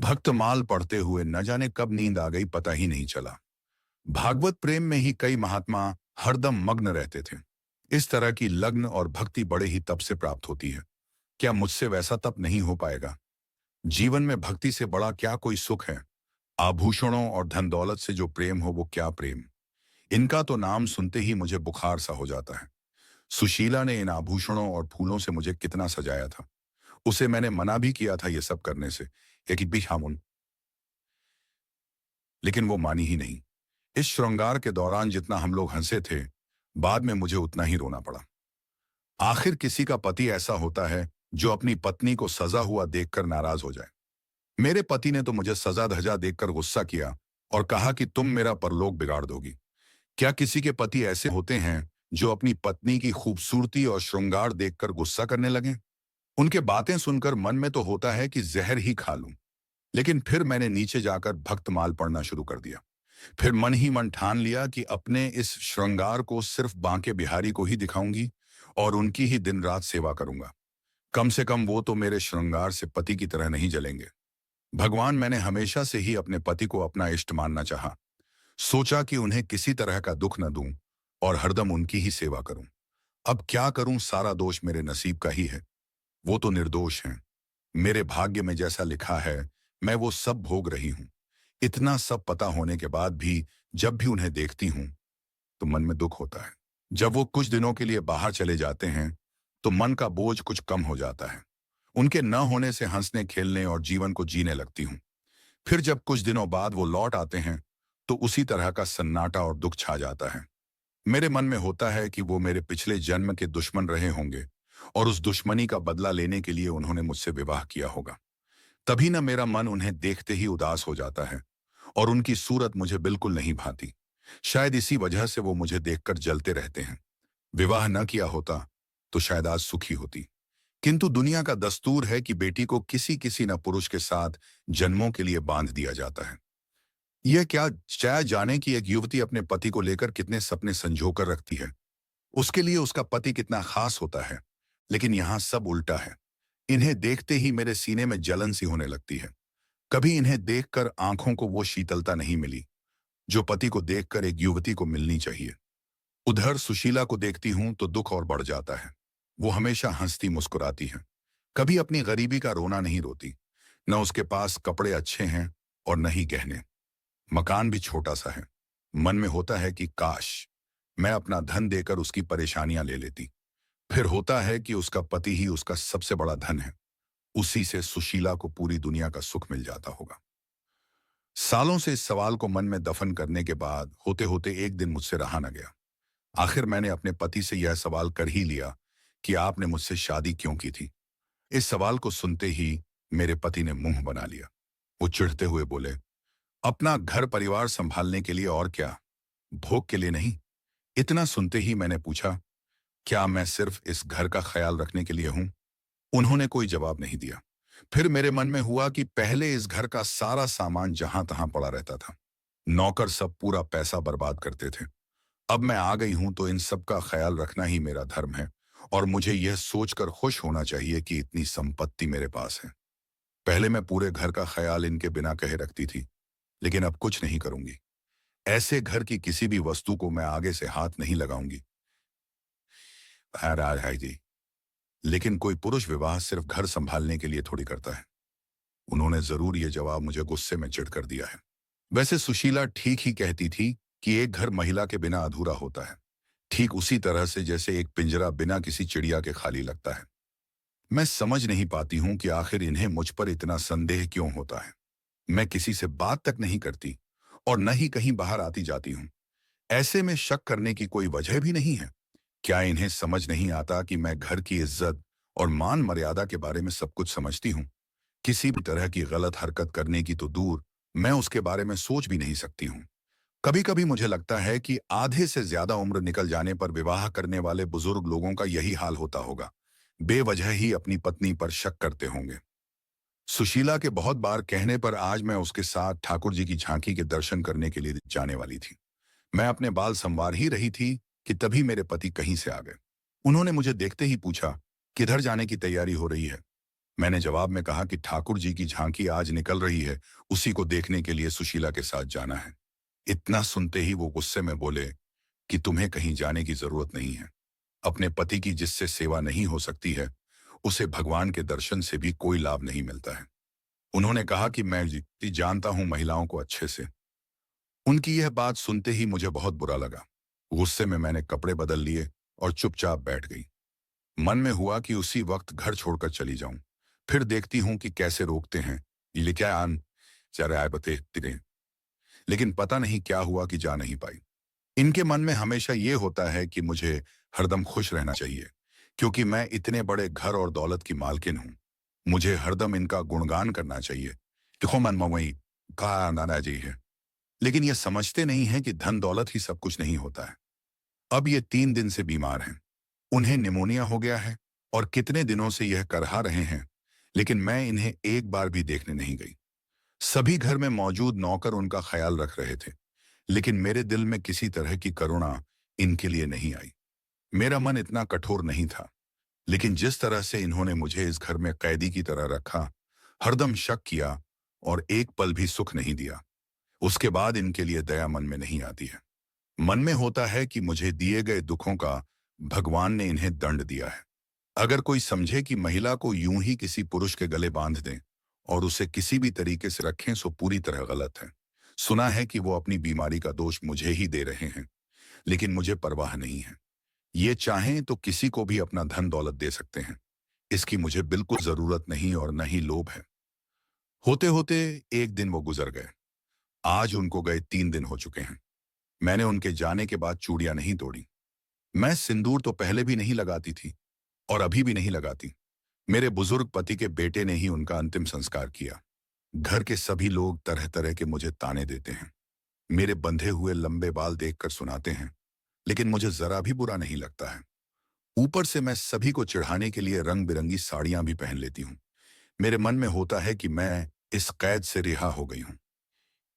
भक्तमाल पढ़ते हुए न जाने कब नींद आ गई, पता ही नहीं चला। भागवत प्रेम में ही कई महात्मा हरदम मग्न रहते थे। इस तरह की लग्न और भक्ति बड़े ही तप से प्राप्त होती है। क्या मुझसे वैसा तप नहीं हो पाएगा? जीवन में भक्ति से बड़ा क्या कोई सुख है? आभूषणों और धन दौलत से जो प्रेम हो, वो क्या प्रेम। इनका तो नाम सुनते ही मुझे बुखार सा हो जाता है। सुशीला ने इन आभूषणों और फूलों से मुझे कितना सजाया था। उसे मैंने मना भी किया था ये सब करने से, एक भी हामुन, लेकिन वो मानी ही नहीं। इस श्रृंगार के दौरान जितना हम लोग हंसे थे, बाद में मुझे उतना ही रोना पड़ा। आखिर किसी का पति ऐसा होता है जो अपनी पत्नी को सजा हुआ देखकर नाराज हो जाए। मेरे पति ने तो मुझे सजा धजा देखकर गुस्सा किया और कहा कि तुम मेरा परलोक बिगाड़ दोगी। क्या किसी के पति ऐसे होते हैं जो अपनी पत्नी की खूबसूरती और श्रृंगार देखकर गुस्सा करने लगे? उनके बातें सुनकर मन में तो होता है कि जहर ही खा लूं। लेकिन फिर मैंने नीचे जाकर भक्तमाल पढ़ना शुरू कर दिया। फिर मन ही मन ठान लिया कि अपने इस श्रृंगार को सिर्फ बांके बिहारी को ही दिखाऊंगी और उनकी ही दिन रात सेवा करूंगा। कम से कम वो तो मेरे श्रृंगार से पति की तरह नहीं जलेंगे। भगवान, मैंने हमेशा से ही अपने पति को अपना इष्ट मानना चाहा। सोचा कि उन्हें किसी तरह का दुख न दूं और हरदम उनकी ही सेवा करूं। अब क्या करूं, सारा दोष मेरे नसीब का ही है। वो तो निर्दोष हैं। मेरे भाग्य में जैसा लिखा है, मैं वो सब भोग रही हूं। इतना सब पता होने के बाद भी जब भी उन्हें देखती हूं तो मन में दुख होता है। जब वो कुछ दिनों के लिए बाहर चले जाते हैं तो मन का बोझ कुछ कम हो जाता है। उनके न होने से हंसने खेलने और जीवन को जीने लगती हूँ। फिर जब कुछ दिनों बाद वो लौट आते हैं तो उसी तरह का सन्नाटा और दुख छा जाता है। मेरे मन में होता है कि वो मेरे पिछले जन्म के दुश्मन रहे होंगे और उस दुश्मनी का बदला लेने के लिए उन्होंने मुझसे विवाह किया होगा। तभी न मेरा मन उन्हें देखते ही उदास हो जाता है और उनकी सूरत मुझे बिल्कुल नहीं भाती। शायद इसी वजह से वो मुझे देखकर जलते रहते हैं। विवाह न किया होता तो शायद आज सुखी होती। किंतु दुनिया का दस्तूर है कि बेटी को किसी किसी न पुरुष के साथ जन्मों के लिए बांध दिया जाता है। यह क्या चाहे जाने कि एक युवती अपने पति को लेकर कितने सपने संजो कर रखती है। उसके लिए उसका पति कितना खास होता है। लेकिन यहाँ सब उल्टा है। इन्हें देखते ही मेरे सीने में जलन सी होने लगती है। कभी इन्हें देखकर आंखों को वो शीतलता नहीं मिली जो पति को देखकर एक युवती को मिलनी चाहिए। उधर सुशीला को देखती हूं तो दुख और बढ़ जाता है। वो हमेशा हंसती मुस्कुराती है, कभी अपनी गरीबी का रोना नहीं रोती। न उसके पास कपड़े अच्छे हैं और न ही गहने। मकान भी छोटा सा है। मन में होता है कि काश मैं अपना धन देकर उसकी परेशानियां ले लेती। फिर होता है कि उसका पति ही उसका सबसे बड़ा धन है। उसी से सुशीला को पूरी दुनिया का सुख मिल जाता होगा। सालों से इस सवाल को मन में दफन करने के बाद होते होते एक दिन मुझसे रहा न गया। आखिर मैंने अपने पति से यह सवाल कर ही लिया कि आपने मुझसे शादी क्यों की थी। इस सवाल को सुनते ही मेरे पति ने मुंह बना लिया। वो चिढ़ते हुए बोले, अपना घर परिवार संभालने के लिए, और क्या, भोग के लिए नहीं। इतना सुनते ही मैंने पूछा, क्या मैं सिर्फ इस घर का ख्याल रखने के लिए हूं? उन्होंने कोई जवाब नहीं दिया। फिर मेरे मन में हुआ कि पहले इस घर का सारा सामान जहां तहां पड़ा रहता था। नौकर सब पूरा पैसा बर्बाद करते थे। अब मैं आ गई हूं तो इन सब का ख्याल रखना ही मेरा धर्म है और मुझे यह सोचकर खुश होना चाहिए कि इतनी संपत्ति मेरे पास है। पहले मैं पूरे घर का ख्याल इनके बिना कहे रखती थी, लेकिन अब कुछ नहीं करूंगी। ऐसे घर की किसी भी वस्तु को मैं आगे से हाथ नहीं लगाऊंगी। है जी, लेकिन कोई पुरुष विवाह सिर्फ घर संभालने के लिए थोड़ी करता है। उन्होंने जरूर ये जवाब मुझे गुस्से में चिढ़ कर दिया है। वैसे सुशीला ठीक ही कहती थी कि एक घर महिला के बिना अधूरा होता है, ठीक उसी तरह से जैसे एक पिंजरा बिना किसी चिड़िया के खाली लगता है। मैं समझ नहीं पाती हूं कि आखिर इन्हें मुझ पर इतना संदेह क्यों होता है। मैं किसी से बात तक नहीं करती और न ही कहीं बाहर आती जाती हूं। ऐसे में शक करने की कोई वजह भी नहीं है। क्या इन्हें समझ नहीं आता कि मैं घर की इज्जत और मान मर्यादा के बारे में सब कुछ समझती हूँ? किसी भी तरह की गलत हरकत करने की तो दूर, मैं उसके बारे में सोच भी नहीं सकती हूँ। कभी कभी मुझे लगता है कि आधे से ज्यादा उम्र निकल जाने पर विवाह करने वाले बुजुर्ग लोगों का यही हाल होता होगा। बेवजह ही अपनी पत्नी पर शक करते होंगे। सुशीला के बहुत बार कहने पर आज मैं उसके साथ ठाकुर जी की झांकी के दर्शन करने के लिए जाने वाली थी। मैं अपने बाल संवार ही रही थी कि तभी मेरे पति कहीं से आ गए। उन्होंने मुझे देखते ही पूछा, किधर जाने की तैयारी हो रही है? मैंने जवाब में कहा कि ठाकुर जी की झांकी आज निकल रही है, उसी को देखने के लिए सुशीला के साथ जाना है। इतना सुनते ही वो गुस्से में बोले कि तुम्हें कहीं जाने की जरूरत नहीं है। अपने पति की जिससे सेवा नहीं हो सकती है, उसे भगवान के दर्शन से भी कोई लाभ नहीं मिलता है। उन्होंने कहा कि मैं जितनी जानता हूं महिलाओं को अच्छे से। उनकी यह बात सुनते ही मुझे बहुत बुरा लगा। गुस्से में मैंने कपड़े बदल लिए और चुपचाप बैठ गई। मन में हुआ कि उसी वक्त घर छोड़कर चली जाऊं, फिर देखती हूं कि कैसे रोकते हैं। ये क्या आन चारे आए बते तिरे। लेकिन पता नहीं क्या हुआ कि जा नहीं पाई। इनके मन में हमेशा ये होता है कि मुझे हरदम खुश रहना चाहिए, क्योंकि मैं इतने बड़े घर और दौलत की मालकिन हूं। मुझे हरदम इनका गुणगान करना चाहिए। देखो मन मवई कहा नाना जी है। लेकिन ये समझते नहीं है कि धन दौलत ही सब कुछ नहीं होता है। अब ये 3 दिन से बीमार हैं। उन्हें निमोनिया हो गया है और कितने दिनों से यह करहा रहे हैं, लेकिन मैं इन्हें एक बार भी देखने नहीं गई। सभी घर में मौजूद नौकर उनका ख्याल रख रहे थे, लेकिन मेरे दिल में किसी तरह की करुणा इनके लिए नहीं आई। मेरा मन इतना कठोर नहीं था, लेकिन जिस तरह से इन्होंने मुझे इस घर में कैदी की तरह रखा, हरदम शक किया और एक पल भी सुख नहीं दिया, उसके बाद इनके लिए दया मन में नहीं आती है। मन में होता है कि मुझे दिए गए दुखों का भगवान ने इन्हें दंड दिया है। अगर कोई समझे कि महिला को यूं ही किसी पुरुष के गले बांध दें और उसे किसी भी तरीके से रखें, सो पूरी तरह गलत है। सुना है कि वो अपनी बीमारी का दोष मुझे ही दे रहे हैं, लेकिन मुझे परवाह नहीं है। ये चाहें तो किसी को भी अपना धन दौलत दे सकते हैं। इसकी मुझे बिल्कुल जरूरत नहीं और न ही लोभ है। होते होते एक दिन वो गुजर गए। आज उनको गए 3 दिन हो चुके हैं। मैंने उनके जाने के बाद चूड़ियां नहीं तोड़ी। मैं सिंदूर तो पहले भी नहीं लगाती थी और अभी भी नहीं लगाती। मेरे बुजुर्ग पति के बेटे ने ही उनका अंतिम संस्कार किया। घर के सभी लोग तरह तरह के मुझे ताने देते हैं। मेरे बंधे हुए लंबे बाल देखकर सुनाते हैं, लेकिन मुझे जरा भी बुरा नहीं लगता है। ऊपर से मैं सभी को चिढ़ाने के लिए रंग बिरंगी साड़ियां भी पहन लेती हूँ। मेरे मन में होता है कि मैं इस कैद से रिहा हो गई हूँ।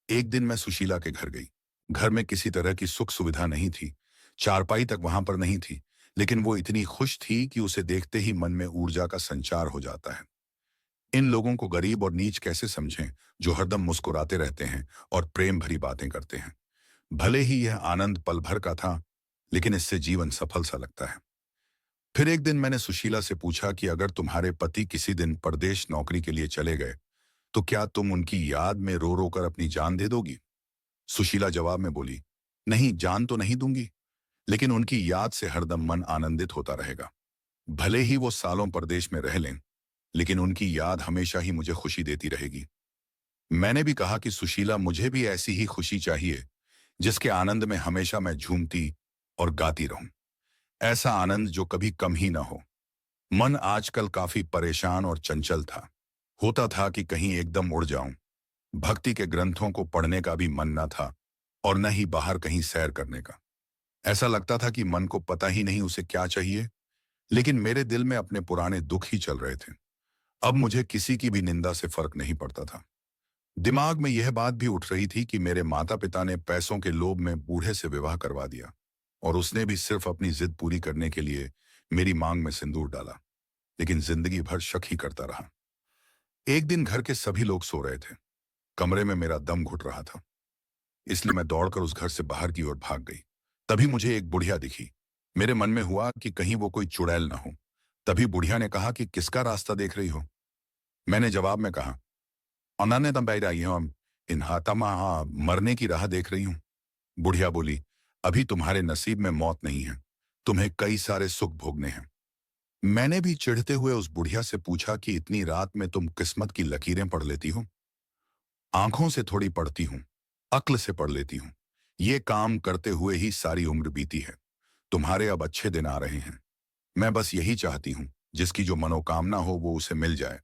एक दिन मैं सुशीला के घर गई। घर में किसी तरह की सुख सुविधा नहीं थी। चारपाई तक वहां पर नहीं थी, लेकिन वो इतनी खुश थी कि उसे देखते ही मन में ऊर्जा का संचार हो जाता है। इन लोगों को गरीब और नीच कैसे समझें, जो हरदम मुस्कुराते रहते हैं और प्रेम भरी बातें करते हैं। भले ही यह आनंद पल भर का था, लेकिन इससे जीवन सफल सा लगता है। फिर एक दिन मैंने सुशीला से पूछा कि अगर तुम्हारे पति किसी दिन परदेश नौकरी के लिए चले गए, तो क्या तुम उनकी याद में रो रो कर अपनी जान दे दोगी? सुशीला जवाब में बोली, नहीं, जान तो नहीं दूंगी, लेकिन उनकी याद से हरदम मन आनंदित होता रहेगा। भले ही वो सालों परदेश में रह लें, लेकिन उनकी याद हमेशा ही मुझे खुशी देती रहेगी। मैंने भी कहा कि सुशीला, मुझे भी ऐसी ही खुशी चाहिए, जिसके आनंद में हमेशा मैं झूमती और गाती रहूं। ऐसा आनंद जो कभी कम ही ना हो। मन आजकल काफी परेशान और चंचल था। होता था कि कहीं एकदम उड़ जाऊं। भक्ति के ग्रंथों को पढ़ने का भी मन न था और न ही बाहर कहीं सैर करने का। ऐसा लगता था कि मन को पता ही नहीं उसे क्या चाहिए, लेकिन मेरे दिल में अपने पुराने दुख ही चल रहे थे। अब मुझे किसी की भी निंदा से फर्क नहीं पड़ता था। दिमाग में यह बात भी उठ रही थी कि मेरे माता पिता ने पैसों के लोभ में बूढ़े से विवाह करवा दिया, और उसने भी सिर्फ अपनी जिद पूरी करने के लिए मेरी मांग में सिंदूर डाला, लेकिन जिंदगी भर शक ही करता रहा। एक दिन घर के सभी लोग सो रहे थे। कमरे में मेरा दम घुट रहा था, इसलिए मैं दौड़कर उस घर से बाहर की ओर भाग गई। तभी मुझे एक बुढ़िया दिखी। मेरे मन में हुआ कि कहीं वो कोई चुड़ैल ना हो। तभी बुढ़िया ने कहा कि किसका रास्ता देख रही हो? मैंने जवाब में कहा, अनाने तम बैठ आई हूं, इन हाथमा मरने की राह देख रही हूं। बुढ़िया बोली, अभी तुम्हारे नसीब में मौत नहीं है, तुम्हें कई सारे सुख भोगने हैं। मैंने भी चिढ़ते हुए उस बुढ़िया से पूछा कि इतनी रात में तुम किस्मत की लकीरें पढ़ लेती हो? आंखों से थोड़ी पढ़ती हूं, अक्ल से पढ़ लेती हूं। ये काम करते हुए ही सारी उम्र बीती है। तुम्हारे अब अच्छे दिन आ रहे हैं। मैं बस यही चाहती हूं, जिसकी जो मनोकामना हो वो उसे मिल जाए।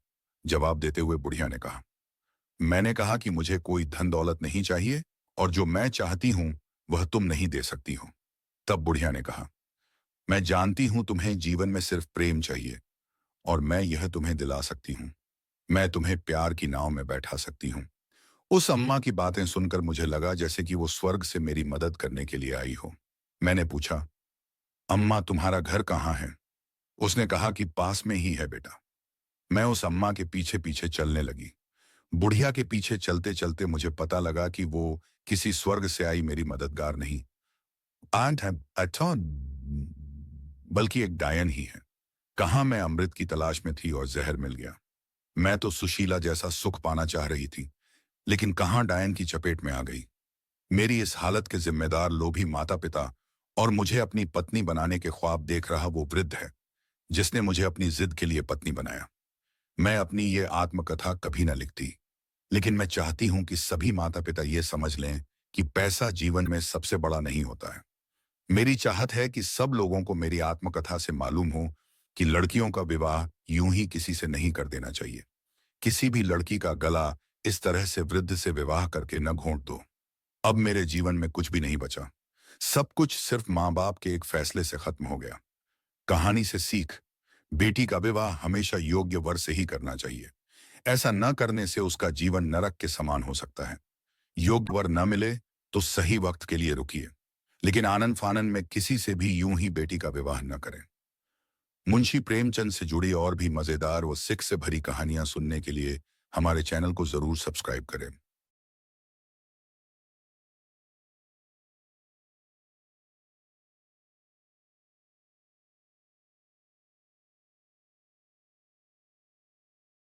जवाब देते हुए बुढ़िया ने कहा। मैंने कहा कि मुझे कोई धन दौलत नहीं चाहिए, और जो मैं चाहती हूं वह तुम नहीं दे सकती हो। तब बुढ़िया ने कहा, मैं जानती हूं तुम्हें जीवन में सिर्फ प्रेम चाहिए, और मैं यह तुम्हें दिला सकती हूं। मैं तुम्हें प्यार की नाव में बैठा सकती हूं। उस अम्मा की बातें सुनकर मुझे लगा जैसे कि वो स्वर्ग से मेरी मदद करने के लिए आई हो। मैंने पूछा, अम्मा तुम्हारा घर कहाँ है? उसने कहा कि पास में ही है बेटा। मैं उस अम्मा के पीछे पीछे चलने लगी। बुढ़िया के पीछे चलते चलते मुझे पता लगा कि वो किसी स्वर्ग से आई मेरी मददगार नहीं, आंट है अथॉन, बल्कि एक डायन ही है। कहाँ मैं अमृत की तलाश में थी और जहर मिल गया। मैं तो सुशीला जैसा सुख पाना चाह रही थी, लेकिन कहाँ डायन की चपेट में आ गई। मेरी इस हालत के जिम्मेदार लोभी माता पिता और मुझे अपनी पत्नी बनाने के ख्वाब देख रहा वो वृद्ध है जिसने मुझे अपनी जिद के लिए पत्नी बनाया। मैं अपनी ये आत्मकथा कभी न लिखती, लेकिन मैं चाहती हूं कि सभी माता पिता ये समझ लें कि पैसा जीवन में सबसे बड़ा नहीं होता है। मेरी चाहत है कि सब लोगों को मेरी आत्मकथा से मालूम हो कि लड़कियों का विवाह यूं ही किसी से नहीं कर देना चाहिए। किसी भी लड़की का गला इस तरह से वृद्ध से विवाह करके न घोंट दो। अब मेरे जीवन में कुछ भी नहीं बचा। सब कुछ सिर्फ माँ बाप के एक फैसले से खत्म हो गया। कहानी से सीख, बेटी का विवाह हमेशा योग्य वर से ही करना चाहिए। ऐसा न करने से उसका जीवन नरक के समान हो सकता है। योग्य वर न मिले तो सही वक्त के लिए रुकिए, लेकिन आनंद फानन में किसी से भी यूं ही बेटी का विवाह न करें। मुंशी प्रेमचंद से जुड़ी और भी मजेदार व सिख से भरी कहानियां सुनने के लिए हमारे चैनल को जरूर सब्सक्राइब करें।